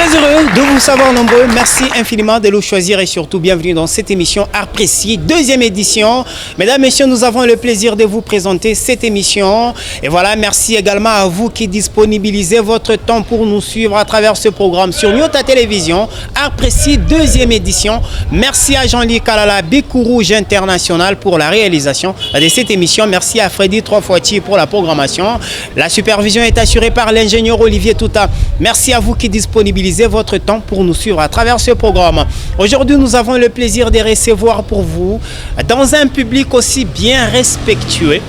Très heureux de vous savoir nombreux. Merci infiniment de nous choisir et surtout bienvenue dans cette émission Art Précis, deuxième édition. Mesdames, Messieurs, nous avons le plaisir de vous présenter cette émission. Et voilà, merci également à vous qui disponibilisez votre temps pour nous suivre à travers ce programme sur Nyota Télévision. Art Précis, deuxième édition. Merci à Jean-Louis Kalala, Bicou Rouge International pour la réalisation de cette émission. Merci à Freddy Trofoiti pour la programmation. La supervision est assurée par l'ingénieur Olivier Touta. Merci à vous qui disponibilisez votre temps pour nous suivre à travers ce programme. Aujourd'hui, nous avons le plaisir de recevoir pour vous, dans un public aussi bien respectueux,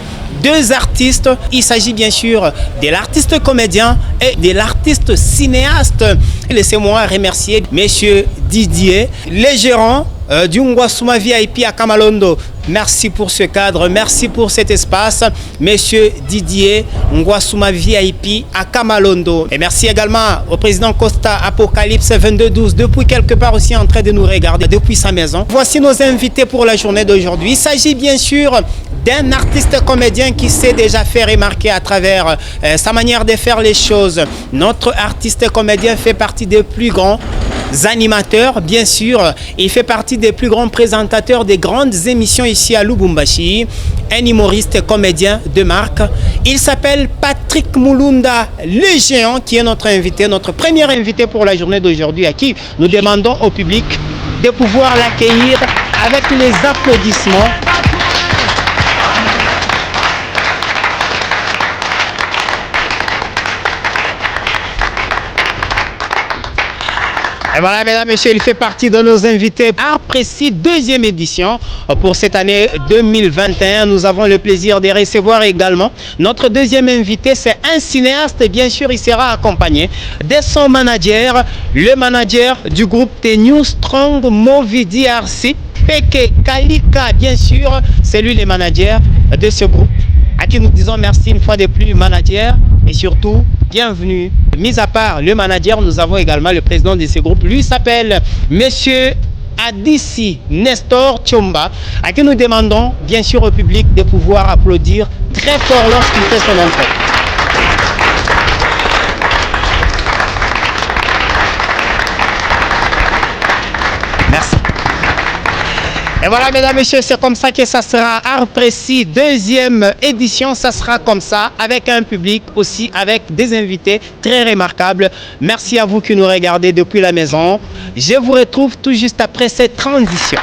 deux artistes. Il s'agit bien sûr de l'artiste comédien et de l'artiste cinéaste. Laissez-moi remercier Monsieur Didier, le gérant du Ngwasuma VIP à Kamalondo. Merci pour ce cadre, merci pour cet espace, Monsieur Didier, Ngwasuma VIP à Kamalondo. Et merci également au président Costa Apocalypse 2212, depuis quelque part aussi en train de nous regarder depuis sa maison. Voici nos invités pour la journée d'aujourd'hui. Il s'agit bien sûr d'un artiste comédien qui s'est déjà fait remarquer à travers sa manière de faire les choses. Notre artiste comédien fait partie des plus grands animateurs, bien sûr. Il fait partie des plus grands présentateurs des grandes émissions ici à Lubumbashi. Un humoriste et comédien de marque. Il s'appelle Patrick Mulunda, le géant, qui est notre invité, notre premier invité pour la journée d'aujourd'hui, à qui nous demandons au public de pouvoir l'accueillir avec les applaudissements. Et voilà, mesdames, messieurs, il fait partie de nos invités. Art Précis, deuxième édition pour cette année 2021. Nous avons le plaisir de recevoir également notre deuxième invité. C'est un cinéaste, bien sûr, il sera accompagné de son manager, le manager du groupe The New Strong Movie DRC, Peke Kalika, bien sûr, c'est lui le manager de ce groupe. À qui nous disons merci une fois de plus, manager, et surtout, bienvenue. Mis à part le manager, nous avons également le président de ce groupe. Lui s'appelle Monsieur Adissi Nestor Tchomba, à qui nous demandons, bien sûr, au public de pouvoir applaudir très fort lorsqu'il fait son entrée. Merci. Et voilà, mesdames, messieurs, c'est comme ça que ça sera. Art Précis, deuxième édition, ça sera comme ça, avec un public aussi, avec des invités très remarquables. Merci à vous qui nous regardez depuis la maison. Je vous retrouve tout juste après cette transition.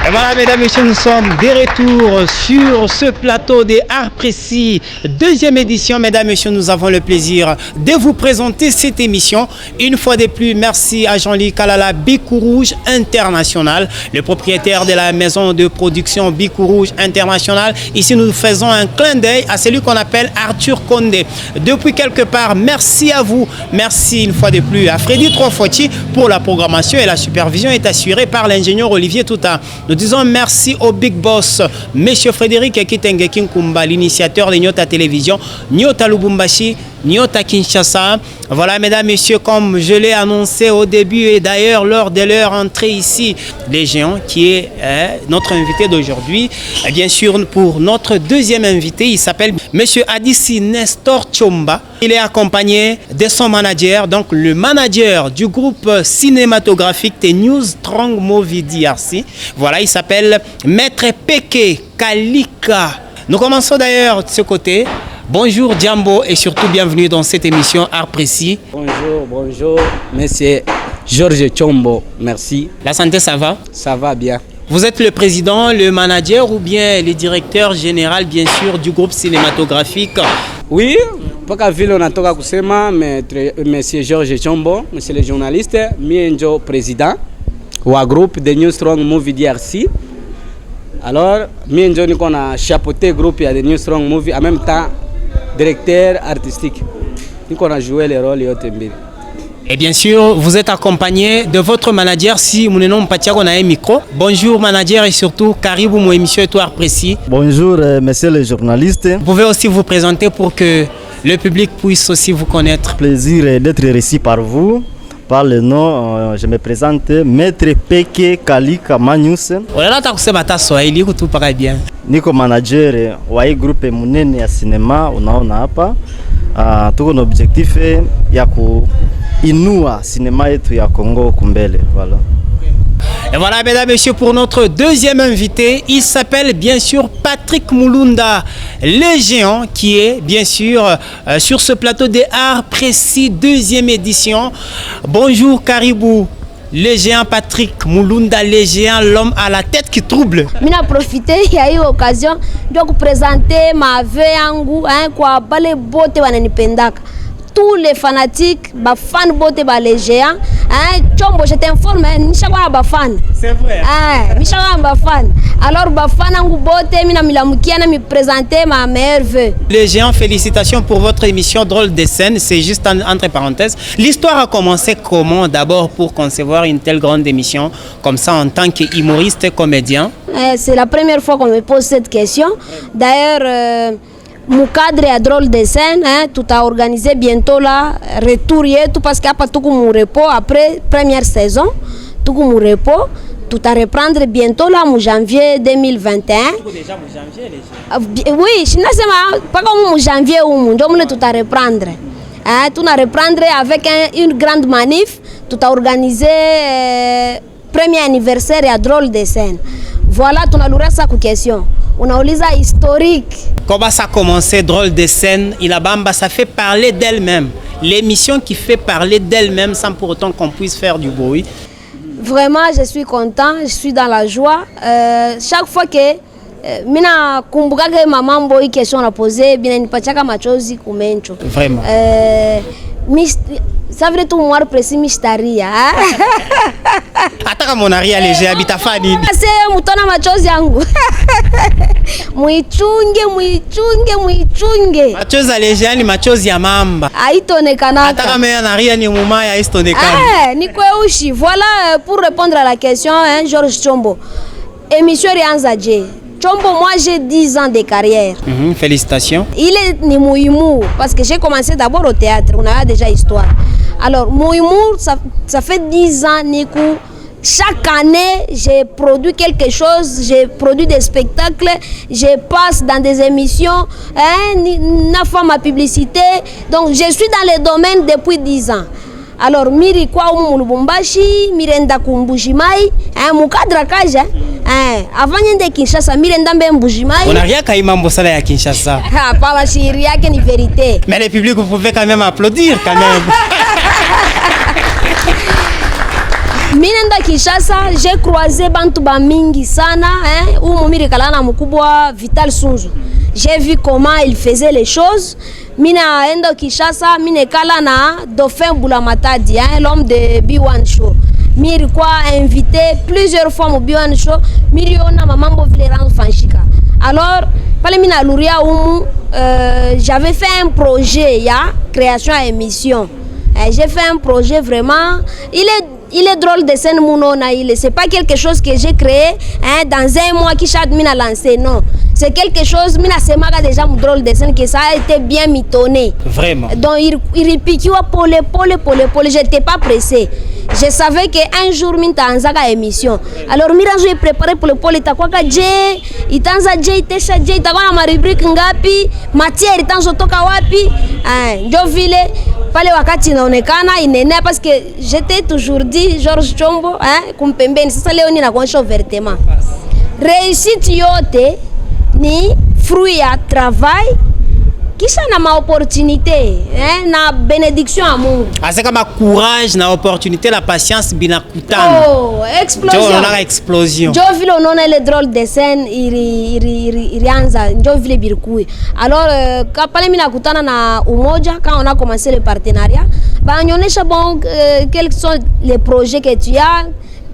Et voilà, mesdames et messieurs, nous sommes de retour sur ce plateau des Arts Précis. Deuxième édition, mesdames et messieurs, nous avons le plaisir de vous présenter cette émission. Une fois de plus, merci à Jean-Louis Kalala, Bicou Rouge International, le propriétaire de la maison de production Bicou Rouge International. Ici, nous faisons un clin d'œil à celui qu'on appelle Arthur Condé. Depuis quelque part, merci à vous. Merci une fois de plus à Freddy Trofoiti pour la programmation et la supervision est assurée par l'ingénieur Olivier Touta. Nous disons merci au Big Boss, Monsieur Frédéric Ekitenge Kinkumba, l'initiateur de Nyota Télévision, Nyota Lubumbashi, Nyota Kinshasa. Voilà, mesdames, messieurs, comme je l'ai annoncé au début et d'ailleurs lors de leur entrée ici, les géants qui est notre invité d'aujourd'hui. Bien sûr, pour notre deuxième invité, il s'appelle Monsieur Adissi Nestor Tchomba. Il est accompagné de son manager, donc le manager du groupe cinématographique The New Strong Movie DRC. Voilà, il s'appelle Maître Peke Kalika. Nous commençons d'ailleurs de ce côté. Bonjour Djambo et surtout bienvenue dans cette émission Art Précis. Bonjour, monsieur Georges Tchombo, merci. La santé, ça va? Ça va bien. Vous êtes le président, le manager ou bien le directeur général, bien sûr, du groupe cinématographique? Oui, mpaka vile unatoka kusema, monsieur Georges Tchombo, monsieur le journaliste, mie njo président wa groupe The New Strong Movie DRC. Alors, mie njo niko na chapeauté groupe ya The New Strong Movie, en même temps directeur artistique. Niko na joué les rôles yote mbili. Et bien sûr, vous êtes accompagné de votre manager, si nous n'avons pas un micro. Bonjour manager et surtout, Caribou, mon émission Art Précis. Bonjour monsieur le journaliste. Vous pouvez aussi vous présenter pour que le public puisse aussi vous connaître. Plaisir d'être ici par vous. Par le nom, je me présente Maître Peke Kalika Manius. Unataka kusema hata Swahili huku paka bien. Niko manager wa hii groupe munene ya sinema unaona hapa. Tuko na objectif ya kuinua sinema yetu ya Congo kumbele, voilà. Et voilà, mesdames et messieurs, pour notre deuxième invité, il s'appelle bien sûr Patrick Mulunda, le géant qui est bien sûr sur ce plateau des Arts Précis, deuxième édition. Bonjour Caribou, le géant Patrick Mulunda, le géant, l'homme à la tête qui trouble. Mina profité, il y a eu l'occasion de présenter ma veille quoi balé bote wananipendaka. Tous les fanatiques, les fans bote les géants, Chombo, je t'informe, nishakuwa ba fan. C'est vrai. Nishakuwa ba fan. Alors ba fan angu bote mina milamukia na mi présenter ma meilleure vœu. Les géants, félicitations pour votre émission Drôle de scène. C'est juste entre parenthèses. L'histoire a commencé comment d'abord pour concevoir une telle grande émission comme ça en tant qu'humoriste et comédien? C'est la première fois qu'on me pose cette question. D'ailleurs, mon cadre est Drôle de scène, tout a organisé bientôt là, retour tout parce qu'il n'y a pas tout mon repos après première saison, tout mon repos, tout à reprendre bientôt là, en janvier 2021. Déjà en janvier les gens. Oui, je ne sais pas comme en janvier ou mon tout à reprendre. Tout à reprendre avec une grande manif, tout a organisé premier anniversaire à Drôle de scène. Voilà, tu as l'oreille sa question. On a eu ça historique. Comment ça a commencé, Drôle de scène, Ilabamba, ça fait parler d'elle-même. L'émission qui fait parler d'elle-même sans pour autant qu'on puisse faire du bruit. Vraiment, je suis content, je suis dans la joie. Chaque fois que mina kumbuka que maman boy question a posé, bien ni pachaka machozi kumencho. Vraiment. Ça veut dire tout moi précis mistaria. Hata kama unaria leje habitafa nini? Sasa mtona machozi yangu. Muichunge. Machozi ya leje ni machozi ya mamba. Haitaonekana. Hata kama anaria ni mumaya haitaonekana. Ni kweushi. Voilà pour répondre à la question, Georges Chombo. Émission Rianza J. Chombo, moi j'ai 10 ans de carrière. Félicitations. Il est ni mon humour, parce que j'ai commencé d'abord au théâtre, on a déjà histoire. Alors, mon humour, ça fait 10 ans, Nico. Chaque année, j'ai produit quelque chose, j'ai produit des spectacles, je passe dans des émissions, n'a fait ma publicité. Donc, je suis dans le domaine depuis 10 ans. Alors, miri kwa umu Lubumbashi, mirenda kumbujimai, mukadra kaja. Avant de Kinshasa, mirenda mbe mbujimai. On a rien qu'à imambo sala ya Kinshasa. Pas la chérie, que ni vérité. Mais le public, vous pouvez quand même applaudir quand même. Minenda Kinshasa, j'ai croisé bantu ba mingi sana, umu miri kalana mukubwa Vital Sunzu. J'ai vu comment il faisait les choses. Mina endo Kinshasa, mine kala na Dauphin Bulamatadi, l'homme de B1 Show. Miri quoi invité plusieurs fois au B1 Show. Miri ona mamambo Vileran Fanchika. Alors, pale mina luria umu, j'avais fait un projet, création à émission. J'ai fait un projet vraiment, il est drôle de scène mounona, c'est pas quelque chose que j'ai créé dans un mois qui chante mina lancé, non. C'est quelque chose, mina semaga déjà drôle de scène que ça a été bien mitonné. Vraiment. Donc il piquait pole, j'étais pas pressé. Je savais qu'un jour minta anzaga émission. Alors mira j'ai préparé pole itakuwa je, itanza je itesha je itakuwa na rubrique ngapi, matière itanzo toka wapi. Ndio vile pale wakati inaonekana inenea parce que j'étais toujours dit Georges Chombo kumpembeni. Sasa leo nina kuonyesha ouvertement. Réussite yote ni fruit ya travail kisha na ma opportunité na bénédiction à Mungu. Asa kama courage na opportunité la patience binakutana. Oh, explosion. Ndio explosion. Ndio vile unaona ile drôle de scène ilianza ndio vile birikui. Alors pale mimi nakutana na Umoja quand on a commencé le partenariat, baonyesha bon quels sont les projets que tu as,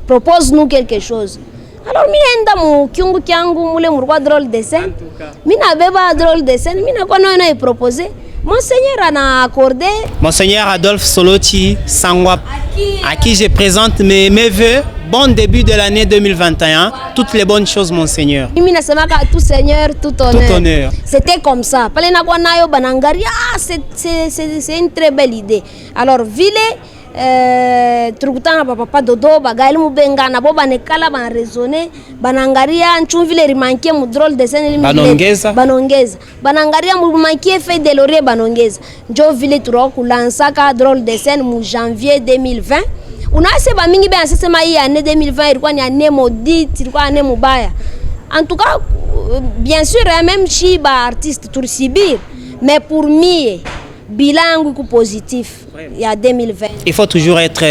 propose-nous quelque chose. Alors mina enda mu kiungu kyangu mule murwa drôle de scène. Mina beba drôle de scène, mina kwa naona proposer. Monseigneur a accordé. Monseigneur Adolphe Soloti Sangwa, à qui je présente mes vœux. Bon début de l'année 2021. Toutes les bonnes choses, Monseigneur. Mimi nasema ka tout Seigneur, tout honneur. Tout honneur. C'était comme ça. Pale na kwa nayo banangari, c'est une très belle idée. Alors vile turikutana na papa Dodo bagali mubengana bo banekala bana raisonner banangaria nchumvile rimankie mu drôle de scène banongeza banangaria mu mankie fait de laurier banongeza njo vile turokulansa ka drôle de scène mu janvier 2020 unase ba mingi ben sema hii année 2020 ilikuwa ni année maudite ilikuwa année mubaya en tout cas bien sûr même si ba artiste tursibir mais pour moi bilan est positif il y a 2020. Il faut toujours être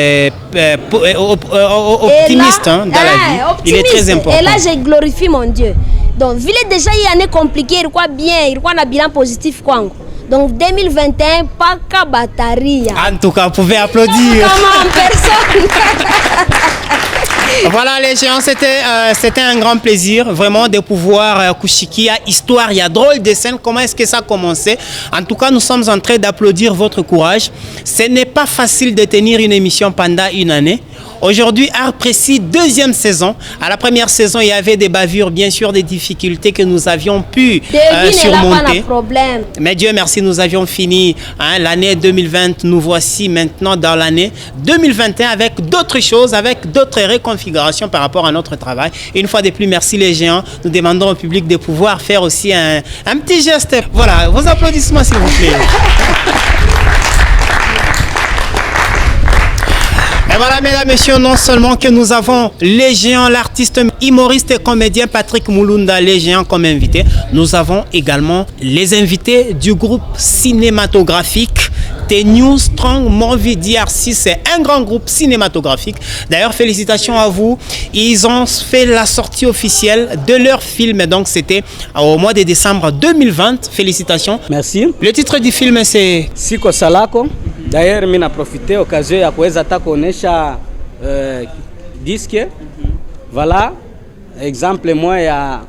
optimiste dans la vie. Optimiste. Il est très important. Et là, je glorifie mon Dieu. Donc, vu que déjà il y a une année compliquée, il y a bien, il y a un bilan positif. Donc, 2021, pas qu'à bataria. En tout cas, vous pouvez applaudir. Comment personne. Voilà les gens, c'était un grand plaisir vraiment de pouvoir Kushiki, il y a histoire, il y a drôle de scène, comment est-ce que ça a commencé. En tout cas, nous sommes en train d'applaudir votre courage. Ce n'est pas facile de tenir une émission pendant une année. Aujourd'hui, Art Précis, deuxième saison. À la première saison, il y avait des bavures, bien sûr, des difficultés que nous avions pu surmonter. Mais Dieu merci, nous avions fini l'année 2020. Nous voici maintenant dans l'année 2021 avec d'autres choses, avec d'autres reconfigurations par rapport à notre travail. Une fois de plus, merci les géants. Nous demandons au public de pouvoir faire aussi un petit geste. Voilà, vos applaudissements s'il vous plaît. Et voilà, mesdames et messieurs, non seulement que nous avons les géants, l'artiste, humoriste et comédien Patrick Mulunda, les géants comme invité, nous avons également les invités du groupe cinématographique The New Strong Movie DRC. C'est un grand groupe cinématographique. D'ailleurs, félicitations à vous. Ils ont fait la sortie officielle de leur film. Donc, c'était au mois de décembre 2020. Félicitations. Merci. Le titre du film, c'est Siko Salako. D'ailleurs, mimi na profite occasion ya kuweza hata kuonesha disque. Voilà, exemple moi ya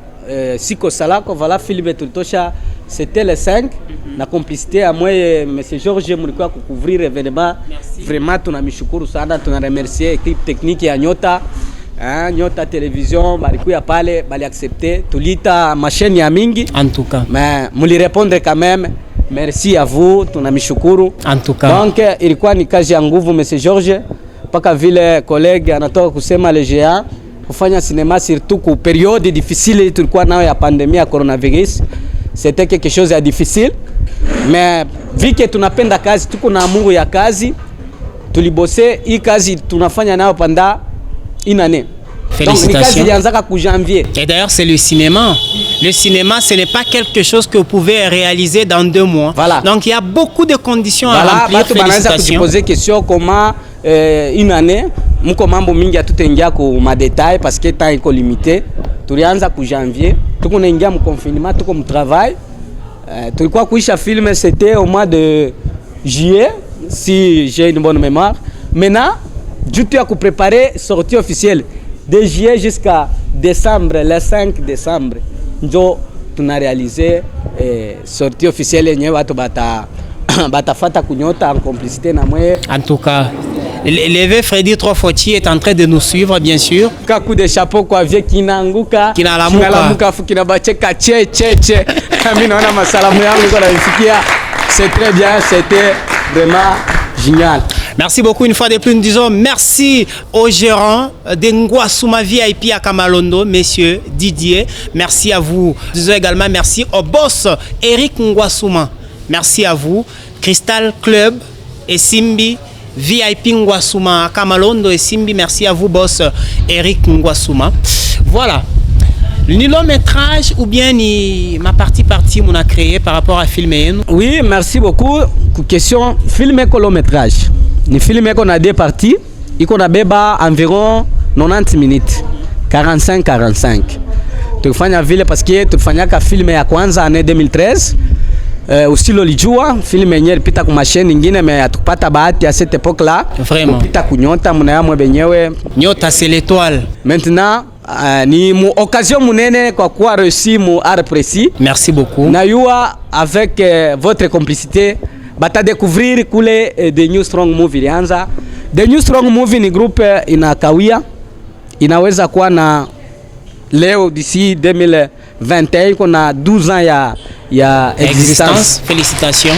Siko Salako, voilà film tulitosha, c'était le 5 na complicité à moi monsieur Georges mlikuwa kucouvrir événement. Vraiment tunamshukuru sana, tunaremercier équipe technique ya Nyota. Nyota Télévision balikuya pale, bali accepter tulita machine ya mingi. En tout cas. Mais muli répondre quand même. Merci à vous, tunamshukuru. En tout cas. Donc ilikuwa ni kazi ya nguvu monsieur Georges, mpaka vile collègue anatoka kusema le géant kufanya cinéma surtout ku période difficile tulikuwa nayo ya pandemia ya coronavirus. C'était quelque chose de difficile. Mais vu que tunapenda kazi, tuko na amour ya kazi, tulibose hii kazi tunafanya nayo pendant une année. Félicitations. Donc, et d'ailleurs, c'est le cinéma. Le cinéma, ce n'est pas quelque chose que vous pouvez réaliser dans 2 mois. Voilà. Donc, il y a beaucoup de conditions à voilà, remplir. Félicitations. Poser question comment une année, mko mambo mingi atutengia ku ma détail parce que temps est limité. Tulianza ku janvier, tuko naingia mu confinement, tuko mu travail. Tulikuwa kuisha film, c'était au mois de juillet, si j'ai une bonne mémoire. Maintenant, du tout à préparer sortie officielle. De juillet jusqu'à décembre, le 5 décembre, nous avons réalisé sortie officielle et nous avons fait kunyota en complicité. En tout cas, l'évêque Freddy Trofoti est en train de nous suivre, bien sûr. Coup de chapeau kwa vie kinanguka kinalamuka fukina bacheka che mimi naona masalamu yangu kwa nafikia. C'est très bien, c'était vraiment génial. Merci beaucoup une fois de plus. Nous disons merci au gérant de Ngwasuma VIP à Kamalondo, monsieur Didier. Merci à vous. Nous disons également merci au boss Eric Ngwasuma. Merci à vous. Crystal Club et Simbi VIP Ngwasuma à Kamalondo et Simbi. Merci à vous, boss Eric Ngwasuma. Voilà. Ni long métrage ou bien ni ma partie mon a créé par rapport à filmer. Oui, merci beaucoup. Question film et long métrage. Ni film qu'on a 2 parties. Il qu'on a beba environ 90 minutes. 45. Tukifanya vile parce que tukifanyaka film ya kwanza année 2013. Usilo lijua film yenyewe ilipita kwa machine nyingine mais atukupata bahati à cette époque là. Vraiment. Kupita kunyota mnayamwe benyewe. Nyota c'est l'étoile. Maintenant ni mu occasion munene kwa kuwa réussi mu Art Précis. Merci beaucoup. Na yua avec votre complicité bata découvrir kule The New Strong Movie lianza. The New Strong Movie ni groupe inakawia, inaweza kuwa na leo d'ici 2021 kuna 12 ans ya existence. Félicitations.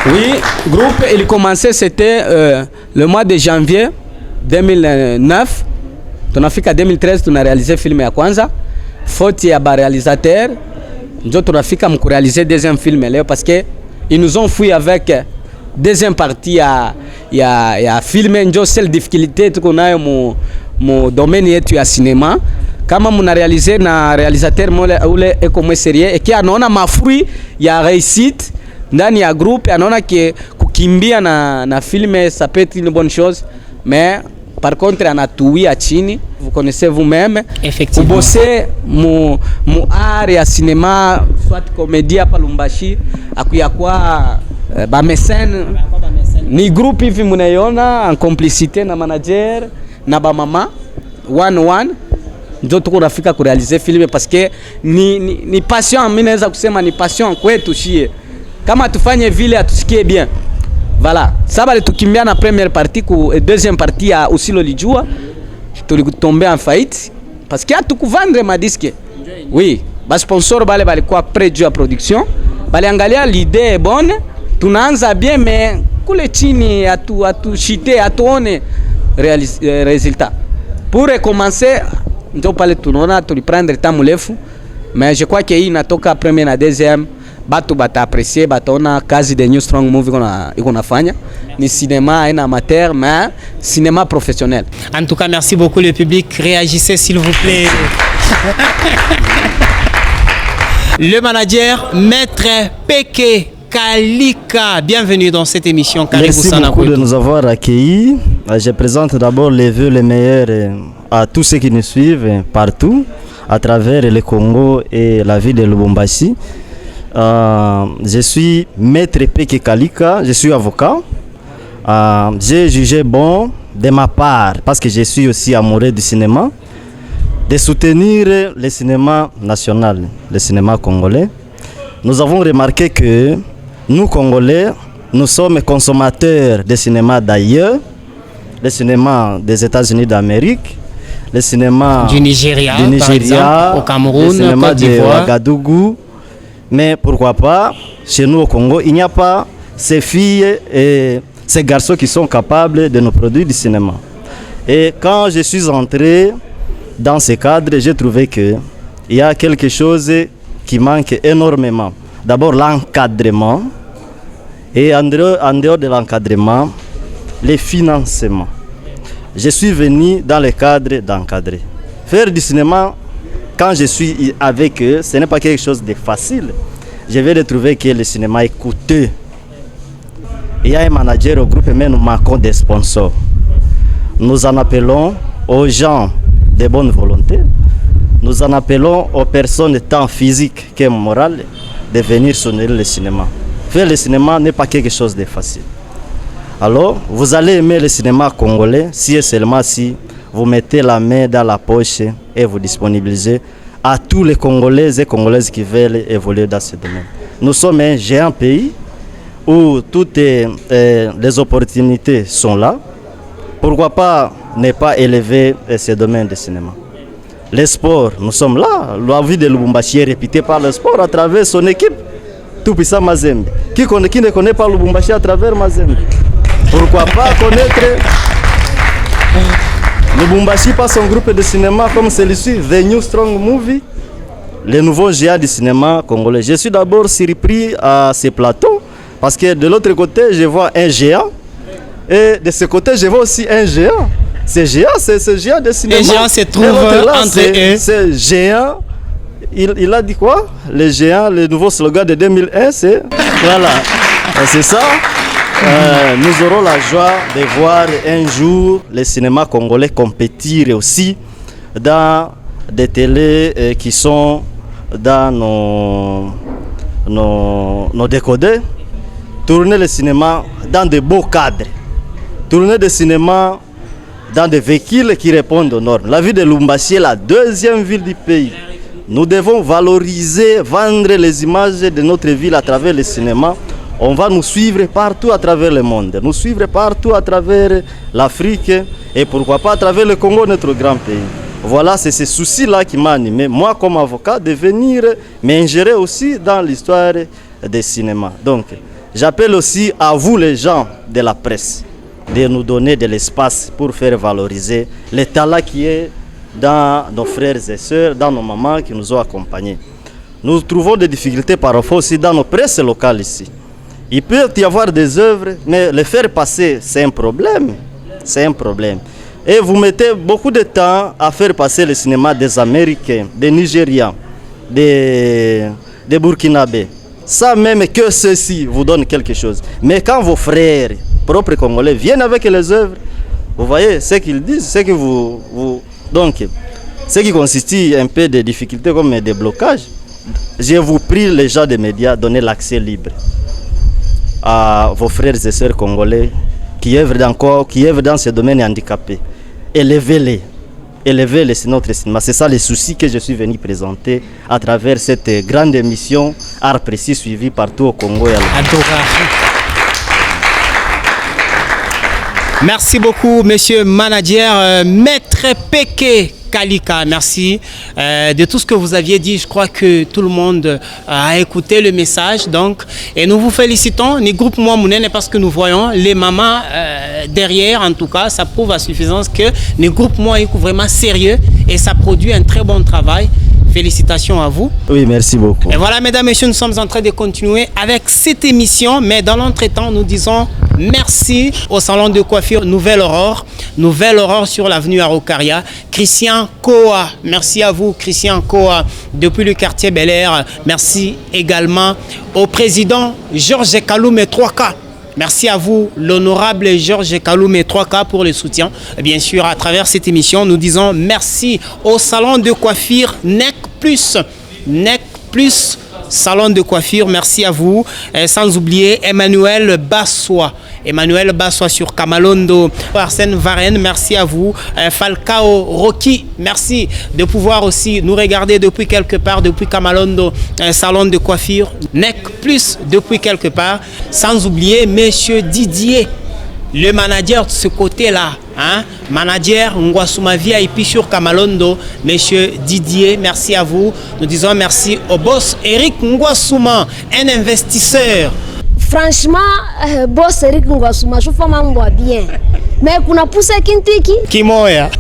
Oui, le groupe, il commençait, c'était le mois de janvier 2009. Tunafika 2013 tunarealize film ya kwanza. Faute ya ba réalisateur, ndio tunafika mkurealize deuxième film leo parce que ils nous ont fui avec deuxième partie ya film. Ndio seule difficulté tuko nayo mu domaine yetu ya cinéma. Kama muna realize na réalisateur ule eko mwe sérieux et qui anaona mafruit ya réussite ndani ya groupe, anaona que kukimbia na film ça peut être une bonne chose, mais par contre anatuia chini. Vous connaissez vous-même, effectivement, bosser mu art ya cinéma, soit comédie hapa Lumbashi, akuya kwa ba mécène ni groupe hivi mnaiona en complicité na manager na ba mama one ndio tuko rafika kurealize film parce que ni passion. Mimi naweza kusema ni passion kwetu shie, kama tufanye vile atusikie bien. Voilà, ça va tukimbia na première partie ku deuxième partie ya Usilo Lijua tulikutombe en faillite parce que hatukuvendre madisque. Oui, ba sponsor bale balikuwa près de la production, baliangalia l'idée est bonne, tunaanza bien mais kule chini atu shite atuone résultat. Pour recommencer ndio pale tunaona tuliprendre temps mrefu, mais je crois que hii inatoka première na deuxième batu bata apprécier, bataona kazi de New Strong Movie iko nafanya ni cinéma haina amateur mais cinéma professionnel. En tout cas, merci beaucoup le public. Réagissez s'il vous plaît. Le manager Maître Peke Kalika, bienvenue dans cette émission. Merci beaucoup de nous avoir accueillis. Je présente d'abord les vœux les meilleurs à tous ceux qui nous suivent partout à travers le Congo et la ville de Lubumbashi. Je suis Maître Peke Kalika, je suis avocat. J'ai jugé bon de ma part, parce que je suis aussi amoureux du cinéma, de soutenir le cinéma national, le cinéma congolais. Nous avons remarqué que nous, Congolais, nous sommes consommateurs de cinéma d'ailleurs, le cinéma des États-Unis d'Amérique, le cinéma du Nigeria, par exemple, au Cameroun, le cinéma Côte de d'Ivoire, Ouagadougou. Mais pourquoi pas, chez nous au Congo, il n'y a pas ces filles et ces garçons qui sont capables de nous produire du cinéma. Et quand je suis entré dans ce cadre, j'ai trouvé qu'il y a quelque chose qui manque énormément. D'abord l'encadrement, et en dehors de l'encadrement, les financements. Je suis venu dans le cadre d'encadrer. Faire du cinéma, quand je suis avec eux, ce n'est pas quelque chose de facile. Je vais retrouver que le cinéma est coûteux. Il y a un manager au groupe, mais nous manquons des sponsors. Nous en appelons aux gens de bonne volonté. Nous en appelons aux personnes tant physiques que morales de venir soutenir le cinéma. Faire le cinéma n'est pas quelque chose de facile. Alors, vous allez aimer le cinéma congolais si et seulement si vous mettez la main dans la poche et vous disponibilisez à tous les Congolais et Congolaises qui veulent évoluer dans ce domaine. Nous sommes un géant pays où toutes les opportunités sont là. Pourquoi pas ne pas élever ce domaine de cinéma? Les sports, nous sommes là. La vie de Lubumbashi est réputée par le sport à travers son équipe. Tout-Puissant Mazembe. Qui ne connaît pas Lubumbashi à travers Mazembe? Pourquoi pas connaître Lubumbashi par son groupe de cinéma comme celui-ci, The New Strong Movie, le nouveau géant du cinéma congolais. Je suis d'abord surpris à ce plateau parce que de l'autre côté, je vois un géant et de ce côté, je vois aussi un géant. Ce géant, c'est ce géant de cinéma. Les géants se trouvent entre eux. Ce géant, il a dit quoi? Le géant, le nouveau slogan de 2001, c'est voilà, c'est ça. Nous aurons la joie de voir un jour le cinéma congolais compétir aussi dans des télés qui sont dans nos décodeurs. Tourner le cinéma dans de beaux cadres. Tourner le cinéma dans des véhicules qui répondent aux normes. La ville de Lubumbashi est la deuxième ville du pays. Nous devons valoriser, vendre les images de notre ville à travers le cinéma. On va nous suivre partout à travers le monde, nous suivre partout à travers l'Afrique et pourquoi pas à travers le Congo, notre grand pays. Voilà, c'est ce souci-là qui m'a animé, moi comme avocat, de venir m'ingérer aussi dans l'histoire des cinémas. Donc, J'appelle aussi à vous les gens de la presse de nous donner de l'espace pour faire valoriser le talent qui est dans nos frères et sœurs, dans nos mamans qui nous ont accompagnés. Nous trouvons des difficultés parfois aussi dans nos presses locales ici. Il peut y avoir des œuvres, mais les faire passer, c'est un problème. C'est un problème. Et vous mettez beaucoup de temps à faire passer le cinéma des Américains, des Nigérians, des Burkinabés. Ça même que ceci vous donne quelque chose. Mais quand vos frères propres Congolais viennent avec les œuvres, vous voyez ce qu'ils disent, ce que donc, ce qui constitue un peu de difficultés comme des blocages. Je vous prie, les gens des médias, donnez l'accès libre à vos frères et sœurs congolais qui œuvrent dans ce domaine handicapé. Élevez-les, c'est notre cinéma. C'est ça les soucis que je suis venu présenter à travers cette grande émission Art Précis suivie partout au Congo et à Merci beaucoup, monsieur manager, maître Péké Kalika, merci de tout ce que vous aviez dit. Je crois que tout le monde a écouté le message. Donc, et nous vous félicitons, les groupes Moi Mounene, parce que nous voyons les mamans derrière. En tout cas, ça prouve à suffisance que les groupes Moi est vraiment sérieux et ça produit un très bon travail. Félicitations à vous. Oui, merci beaucoup. Et voilà, mesdames et messieurs, nous sommes en train de continuer avec cette émission. Mais dans l'entretemps, nous disons merci au salon de coiffure Nouvelle Aurore sur l'avenue Araucaria. Christian Koa, merci à vous, Christian Koa, depuis le quartier Bel Air. Merci également au président Georges Kaloum 3K. Merci à vous, l'honorable Georges Kaloum 3K, pour le soutien. Et bien sûr, à travers cette émission, nous disons merci au salon de coiffure NEC Plus, salon de coiffure, merci à vous. Et sans oublier Emmanuel Bassois sur Kamalondo, Arsène Varenne, merci à vous. Falcao Rocky, merci de pouvoir aussi nous regarder depuis quelque part, depuis Kamalondo, salon de coiffure NEC Plus depuis quelque part. Sans oublier monsieur Didier, le manager de ce côté-là, manager Ngwasuma VIP sur Kamalondo, monsieur Didier, merci à vous. Nous disons merci au boss Eric Ngwasuma, un investisseur. Franchement, boss Eric Ngwasuma, je fais mambo bien. Mais kuna pousse kintiki Kimoya.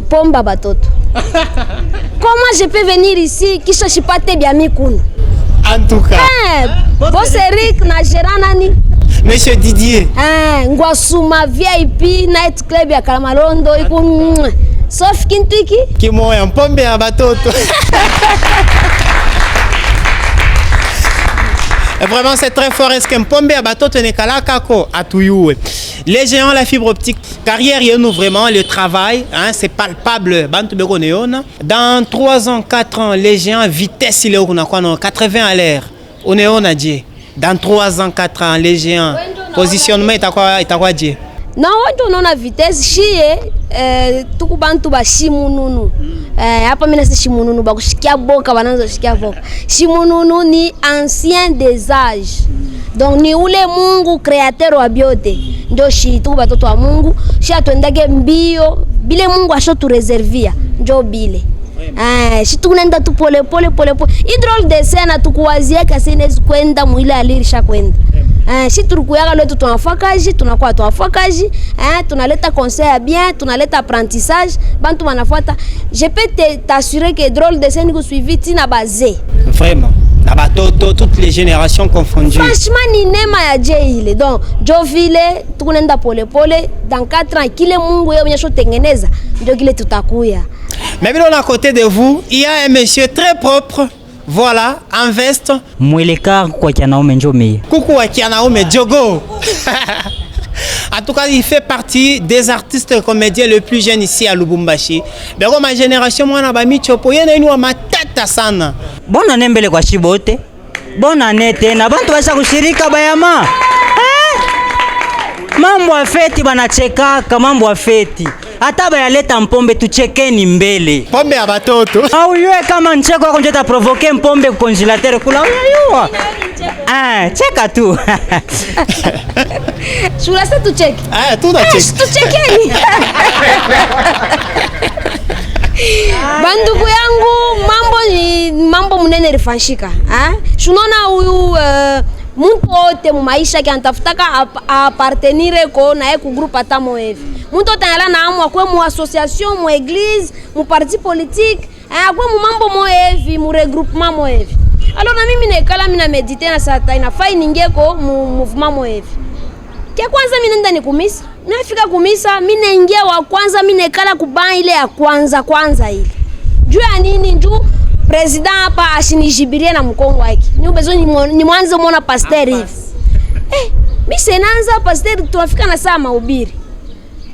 Pomba batoto. Comment je peux venir ici kisha shipate bia mikunu? En tout cas. Boss Eric na gérant nani? Monsieur Didier. Ngwasuma VIP Night Club ya Kamalondo iku sauf kintiki. Kimoya mpombe ya batoto. Vraiment, c'est très fort. Est-ce qu'un pombe à bateau tenait kako à Touyou? Les géants, la fibre optique, carrière, il y a nous vraiment le travail, c'est palpable. Dans 3 ans, 4 ans, les géants, vitesse, il est au 80 à l'air. On est on a dit. Dans 3 ans, 4 ans, les géants, positionnement, il t'a quoi dit? Non, on a vitesse, chie, tuku bantu ba shimununu. Hapa mimi nasi shimununu ba kushikia boka bananza kushikia boka. Shimununu ni ancien des âges. Donc ni ule Mungu créateur wa biote. Ndio shi tuku batoto wa Mungu, shi atuendage mbio, bile Mungu asho tu reservia, ndio bile. Si tunaenda tu pole. Idrol de scène tukuwazia kasi inaweza kwenda mwile alirisha kwenda. Si tulikuyaga leo tunafakaji, tunakuwa tunafakaji, tunaleta conseil bien, tunaleta apprentissage, bantu wanafuata. Je peux t'assurer que drôle de scène que suivi tina basé. Vraiment. Na batoto toutes les générations confondues. Franchement ni nema ya Jile. Donc Jovile tunaenda pole dans 4 ans kile Mungu yeye mwenyewe tengeneza ndio kile tutakuya. Mais bien à côté de vous, il y a un monsieur très propre. Voilà, en veste. Mweleka kwa Kianaume Njome. Coucou à Kianaume Djogo. En tout cas, il fait partie des artistes comédiens les plus jeunes ici à Lubumbashi. Mais comme ma génération, moi, na bami chopo, yena inu ma tata sana. Bonne année mbele kwa shibote. Bonne année tena. Bantu basha kushirika bayama. Mambo ya feti banachekaka, mambo ya feti. Hata bayaleta mpombe tuchekeni mbele. Pombe ya batoto. Au yue kama ncheko wako njeta provoke mpombe ku congelateur kula uyayua. Cheka tu. Shulasa tucheke. Tu da cheke. Tuchekeni. Bandugu yangu mambo munene rifashika. Shunona huyu muntu wote mu maisha ki antafutaka appartenir ko na ku groupe atamo hivi. Muntu otangala na amwa kwa mu association, mu église, mu parti politique, kwa mu mambo mo hivi, mu regroupement mo hivi. Alors na mimi nekala mina mediter na sata inafai ningie ko mu mouvement mo hivi. Kia kwanza mimi nenda ni kumisa. Nafika kumisa, mimi naingia wa kwanza, mimi nekala kubana ile ya kwanza ile. Juu ya nini? Juu president hapa ashinijibirie na mkongo wake. Ni ubezo ni mwanzo muona pasteur hivi. Mimi senaanza pasteur tunafika na saa mahubiri.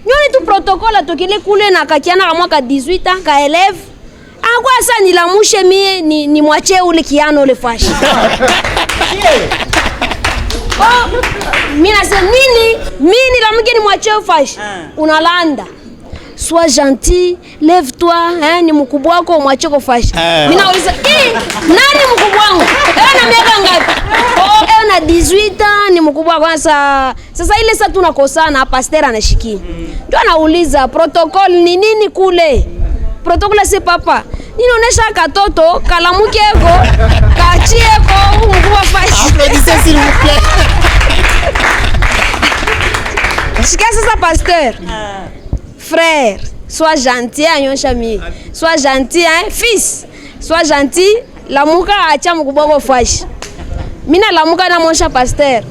Nyoni tu protokole tokile kule na kakiana kama mwaka 18 ans ka élève. Kwa sasa nilamushe mie ni mwache ule kiano ule fashi. Mimi nasema nini? Mimi la mgeni mwache fashi. Unalanda. Sois gentil, lève-toi, ni mkubwa wako mwache ko fashi. Mimi nauliza, nani mkubwa wangu? Na miaka ngapi? Na 18 ans ni mkubwa wako sasa ile sasa tunakosana pasteur anashikia. Ndio anauliza protocol ni nini kule? Protocol c'est papa. Ninaonesha katoto kalamukeko kachieko mkubwa fashi. Applaudissez s'il vous plaît. Shika sasa pasteur. Frère, sois gentil anyosha mie. Sois gentil fils. Sois gentil lamuka acha mkubwa wako fashi. Mina lamuka na monsha pasteur.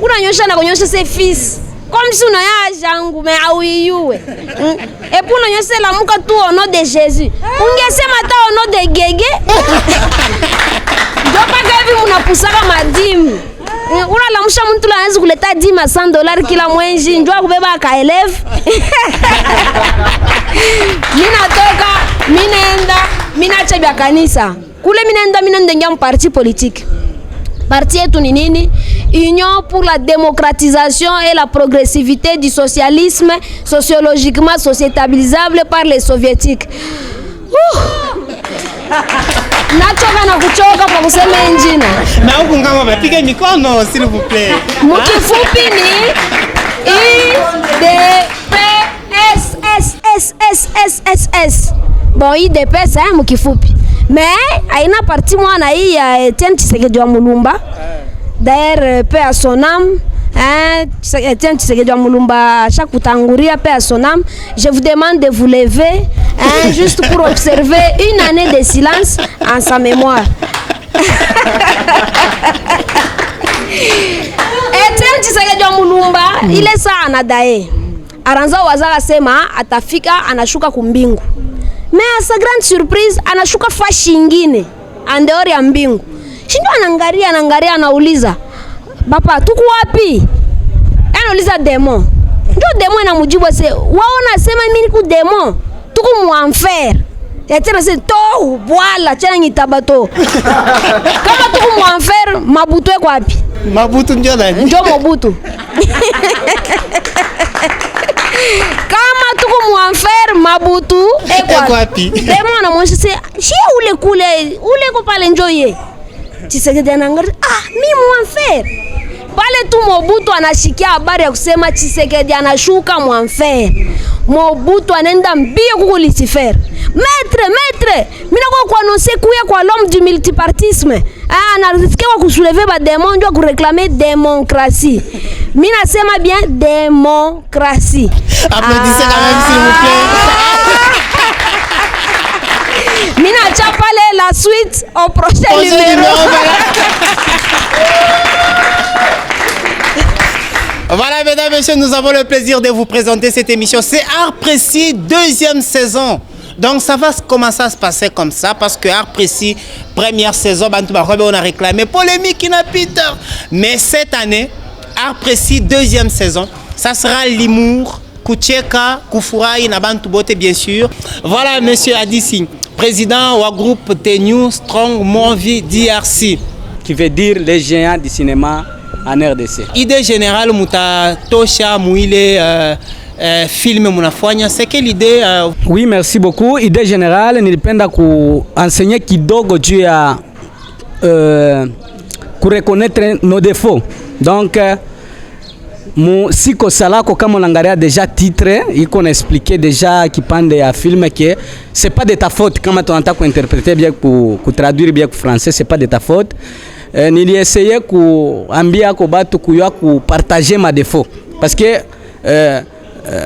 Unanyosha na kunyosha c'est fils. Comme si on a jangu mais auyuwe. Et pour nous la muka tout au nom de Jésus. Ungese mata au nom de Gege. Ndio paka hivi mnapusaka madimu. Unalamusha mtu anaanza kuleta $10 $100 kila mwezi ndio kubeba ka eleve. Ninatoka, minacha bya kanisa. Kule minaenda ngam parti politique. Parti yetu ni nini? Union pour la démocratisation et la progressivité du socialisme sociologiquement sociétabilisable par les soviétiques. Nachoka na kuchoka kwa kusema injina. Na huku ngama bapige mikono s'il vous plaît. Mkifupi ni IDPSSSSSS. Bon, IDPS mkifupi. Mais aina parti mwana hii ya Etienne Tshisekedi wa Mulumba. D'ailleurs, paix à son âme, Etienne Tshisekedi wa Mulumba, chaque kutanguria, paix à son âme. Je vous demande de vous lever, juste pour observer une année de silence en sa mémoire. Etienne Tshisekedi wa Mulumba, ile saa anadae. Aranza wazaka sema atafika anashuka kumbingu. Mais à sa grande surprise, anashuka fashi ingine, andeori ya mbingu. Shindo anangaria anauliza, "Baba, tuko wapi?" Anauliza demo. Ndio demo anamujibu ase, "Waona sema mimi niko demo. Tuko mu enfer." Tena se to bwala chana ngitabato. Kama tuko mu enfer, Mabutu eko wapi? Mabutu ndio nani? Ndio Mobutu. Kama tuko mu enfer, Mabutu eko wapi? Demo anamwonyesha se, "Shia ule kule, ule ko pale njoye." Tshisekedi anangalia, mimi mu enfer. Pale tu Mobutu anashikia habari ya kusema Tshisekedi anashuka mu enfer. Mobutu anaenda mbio kuko Lucifer. Maître, mimi nako kuannoncer kuya kwa l'homme du multipartisme. Anasikia kwa kusoulever ba démon ndio kureklamer démocratie. Mimi nasema bien démocratie. Applaudissez quand même s'il vous plaît. Mina chapale la suite au prochain numéro. Voilà, mesdames et messieurs, nous avons le plaisir de vous présenter cette émission. C'est Art Précis, 2e saison. Donc ça va commencer à se passer comme ça parce que Art Précis, première saison, on a réclamé polémique Peter. Mais cette année, Art Précis, 2e saison, ça sera l'humour, Kucheka, Kufurahi, Nabantu Bote bien sûr. Voilà, monsieur Adissi, président du groupe New Strong Movie DRC. Qui veut dire les géants du cinéma en RDC. Idée générale, muta tosha muile film munafanya, c'est quelle idée? Oui, merci beaucoup. Idée générale, nilipenda kuenseigner kidogo juu ya reconnaître nos défauts. Donc siko salako kama unaangalia déjà titre iko na expliquer déjà kipande ya film que c'est pas de ta faute kama tunataka kuinterpréter bien ku traduire bien ku français, c'est pas de ta faute. niliessayer kuambia ko batu kuyua kupartager ma défaut parce que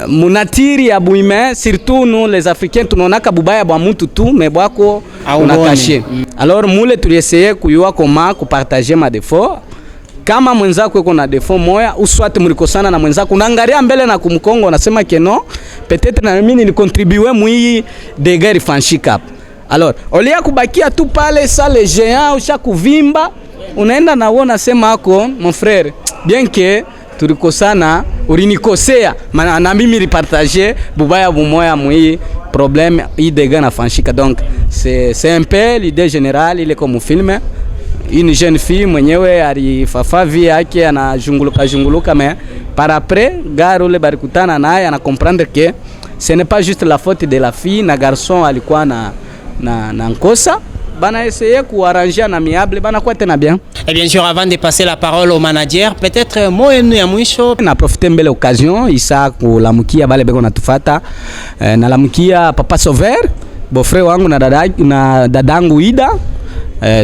munatiri ya buime surtout nous les Africains tunonaka bubaya bwa mtu tu mais bwako unakache. Alors mule tuliessayer kuyua koma kupartager ma défaut. Kama mwenzako yuko na défaut moya uswate mlikosana na mwenzako unaangalia mbele na kumkongo unasema keno peut-être na mimi nilicontribuer mwi de guerre franchika. Alors olia kubakia tu pale ça les géants usha kuvimba unaenda na wewe unasema ako mon frère bien que tulikosana ulinikosea na mimi nilipartager bubaya bumoya mwi problème i de guerre na franchika. Donc c'est un peu l'idée générale il est comme un film. Une jeune fille mwenyewe alifafa vie yake anajunguluka mais par après gars ule barikutana naye ana comprendre que ce n'est pas juste la faute de la fille na garçon alikuwa na nkosa bana essayer kuarranger na miable bana kwa tena bien. Et bien sûr avant de passer la parole au manager peut-être mo yenu ya mwisho na profiter mbele occasion isa kulamukia bale beko natufata na lamukia papa Sauveur beau-frère wangu na dadangu Ida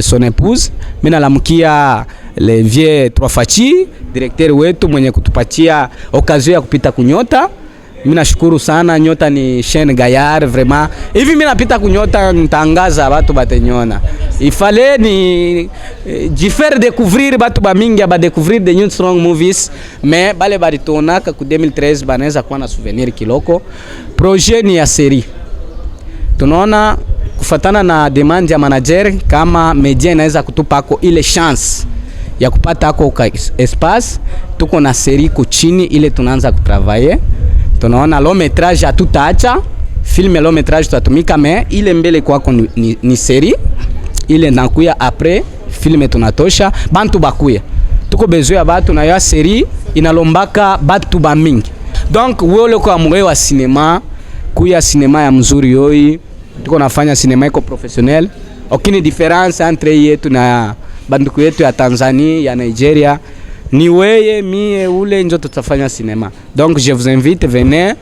son épouse. Mina lamukia le vieux Trofachi directeur wetu mwenye kutupatia occasion ya kupita kunyota. Mina shukuru sana, nyota ni chaîne Gaillard vraiment. Hivi mimi napita kunyota ntangaza watu batenyona. Il fallait ni faire découvrir batu ba mingi ba découvrir the new strong movies mais bale baritonaka ku 2013 banaweza kuwa na souvenir kiloko. Projet ni ya série. Tunaona kufatana na demand ya manager kama media inaweza kutupa ako ile chance ya kupata ako espace tuko na série kuchini ile tunaanza kutravailler. Tunaona long métrage atutaacha film long métrage tutatumika mais ile mbele kwako ni série ile nakuya après film tunatosha bantu bakuya tuko besoin ya batu na ya série inalombaka batu ba mingi. Donc wewe kwa mwewe wa cinema kuya cinema ya mzuri yoi tuko nafanya cinema iko professionnel. Aucune différence entre yetu na banduku yetu ya Tanzania ya Nigeria. Ni weye mie ule njo tutafanya cinema. Donc je vous invite venez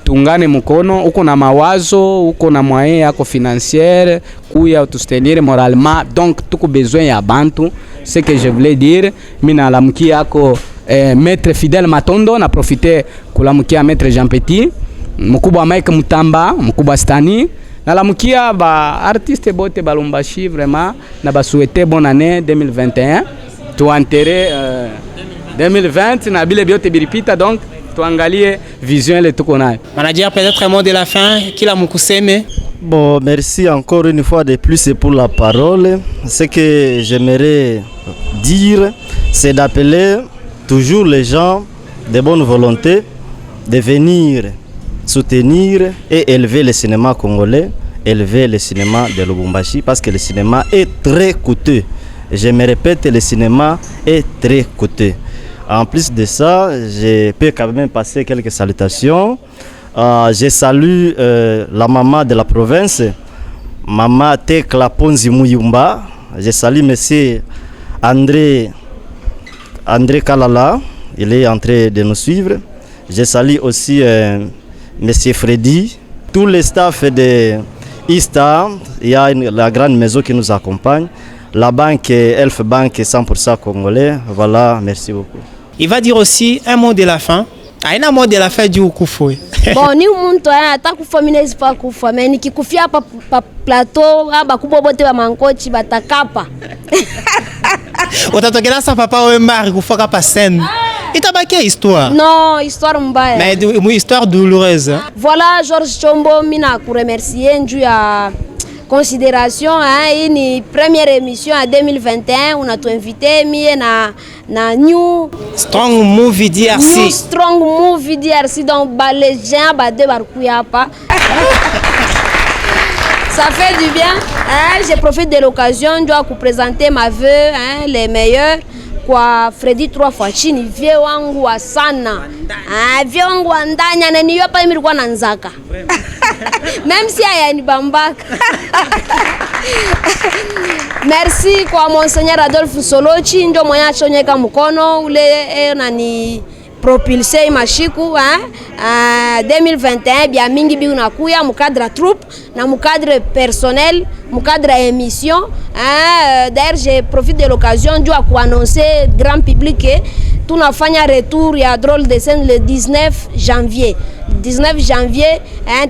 tungane mkono uko na mawazo uko na moyen yako financière kuya utustenir moralement. Donc tuko besoin ya bantu. Ce que je voulais dire mina lamuki yako maître Fidèle Matondo na profiter kulamukia maître Jean Petit mkubwa Mike Mutamba mkubwa Stani na lamukia ba artiste bote balumbashi vraiment na ba souhaiter bonne année 2021 tu enterrer 2020 na bile biote biripita. Donc tuangalie vision le tuko nayo. Manager peut-être un mot de la fin kila mkuseme. Bon, merci encore une fois de plus pour la parole. Ce que j'aimerais dire c'est d'appeler toujours les gens de bonne volonté de venir soutenir et élever le cinéma congolais, élever le cinéma de Lubumbashi parce que le cinéma est très coûteux. Je me répète, le cinéma est très coûteux. En plus de ça, je peux quand même passer quelques salutations. Je salue la maman de la province, Maman Tekla Ponzi Muyumba. Je salue monsieur André Kalala, il est en train de nous suivre. Je salue aussi monsieur Freddy, tous les staffs de Ista, il y a la grande maison qui nous accompagne, la banque Elf Bank 100% congolais. Voilà, merci beaucoup. Il va dire aussi un mot de la fin. Un mot de la fin du Kufo. Bon, ni muntu atakufa mimi nisipa kufa, mais nikikufia hapa pa plateau bakubwa bote ba mankochi batakapa. Utatokea sa papa wewe mari kufaka pa scène. Itabakia histoire. Non, histoire mbaya. Mais une histoire douloureuse. Voilà, Georges Chombo, mina ku remercier njuu ya considération hii ni première émission en 2021 unatuinvite mie na New Strong Movie DRC. New Strong Movie DRC donc les gens bade barkuya hapa. Ça fait du bien. Je profite de l'occasion de vous présenter ma vœu les meilleurs kwa Freddy 3 fois chini vie wangu wa sana. Vie wangu wa ndani ananiyo hapa mimi nilikuwa nanzaka. Même si ayanibambaka. Merci kwa Monseigneur Adolphe Solochi ndio mwenye achonyeka mkono ule nani propulser mashiku 2021 bia mingi bi unakuya mu cadre troupe na mu cadre personnel mu cadre émission d'ailleurs je profite de l'occasion pour annoncer grand public que tunafanya retour ya drôle de scène le 19 janvier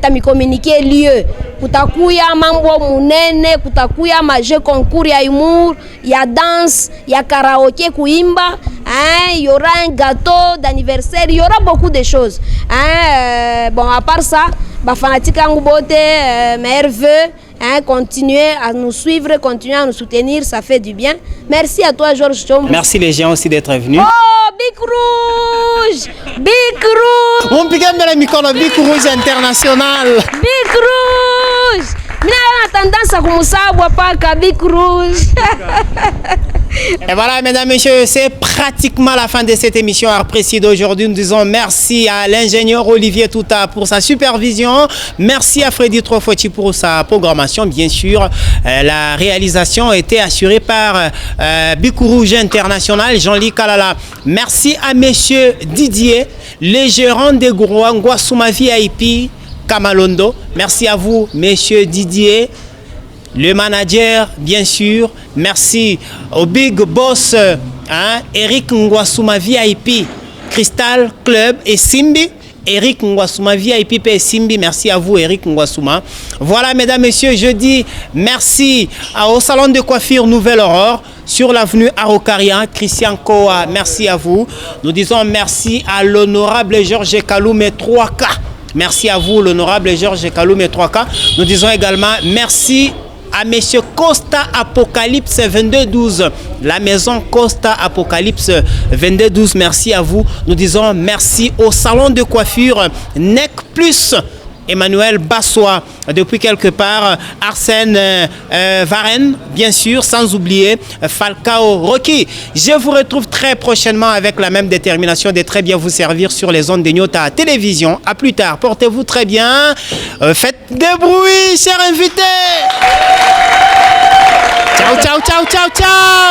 tami communiquer lieu kutakuya mambo munene kutakuya maje concours ya humour ya danse ya karaoke kuimba il y aura un gâteau d'anniversaire, il y aura beaucoup de choses. Bon, à part ça, fanatiques Angubote, meilleurs vœux, continuez à nous suivre, continuez à nous soutenir, ça fait du bien. Merci à toi, Georges Chombo. Merci les gens aussi d'être venus. Oh, Bic Rouge! Bic Rouge! On pique un micro de Bic Rouge International. Bic Rouge! Mina a tendance à commencer à boire pas Bic Rouge. Et voilà, mesdames, messieurs, c'est pratiquement la fin de cette émission appréciée d'aujourd'hui. Nous disons merci à l'ingénieur Olivier Touta pour sa supervision. Merci à Freddy Trofoti pour sa programmation. Bien sûr, la réalisation a été assurée par Bic Rouge International, Jean-Louis Kalala. Merci à monsieur Didier, le gérant de Nguasuma VIP Kamalondo. Merci à vous, monsieur Didier. Le manager, bien sûr. Merci au big boss Eric Nguasuma VIP, Crystal Club et Simbi. Eric Nguasuma VIP et Simbi, merci à vous Eric Nguasuma. Voilà mesdames, messieurs, je dis merci au salon de coiffure Nouvelle Aurore sur l'avenue Araucaria, Christian Koa, merci à vous. Nous disons merci à l'honorable Georges Kaloume 3K. Merci à vous l'honorable Georges Kaloume 3K. Nous disons également merci à monsieur Costa Apocalypse 2212, la maison Costa Apocalypse 2212, merci à vous. Nous disons merci au salon de coiffure NEC Plus, Emmanuel Bassois, depuis quelque part, Arsène Varenne, bien sûr, sans oublier Falcao Rocky. Je vous retrouve très prochainement avec la même détermination de très bien vous servir sur les ondes de Nyota Télévision. À plus tard, portez-vous très bien. Faites des bruits, chers invités. Ciao, ciao, ciao, ciao, ciao.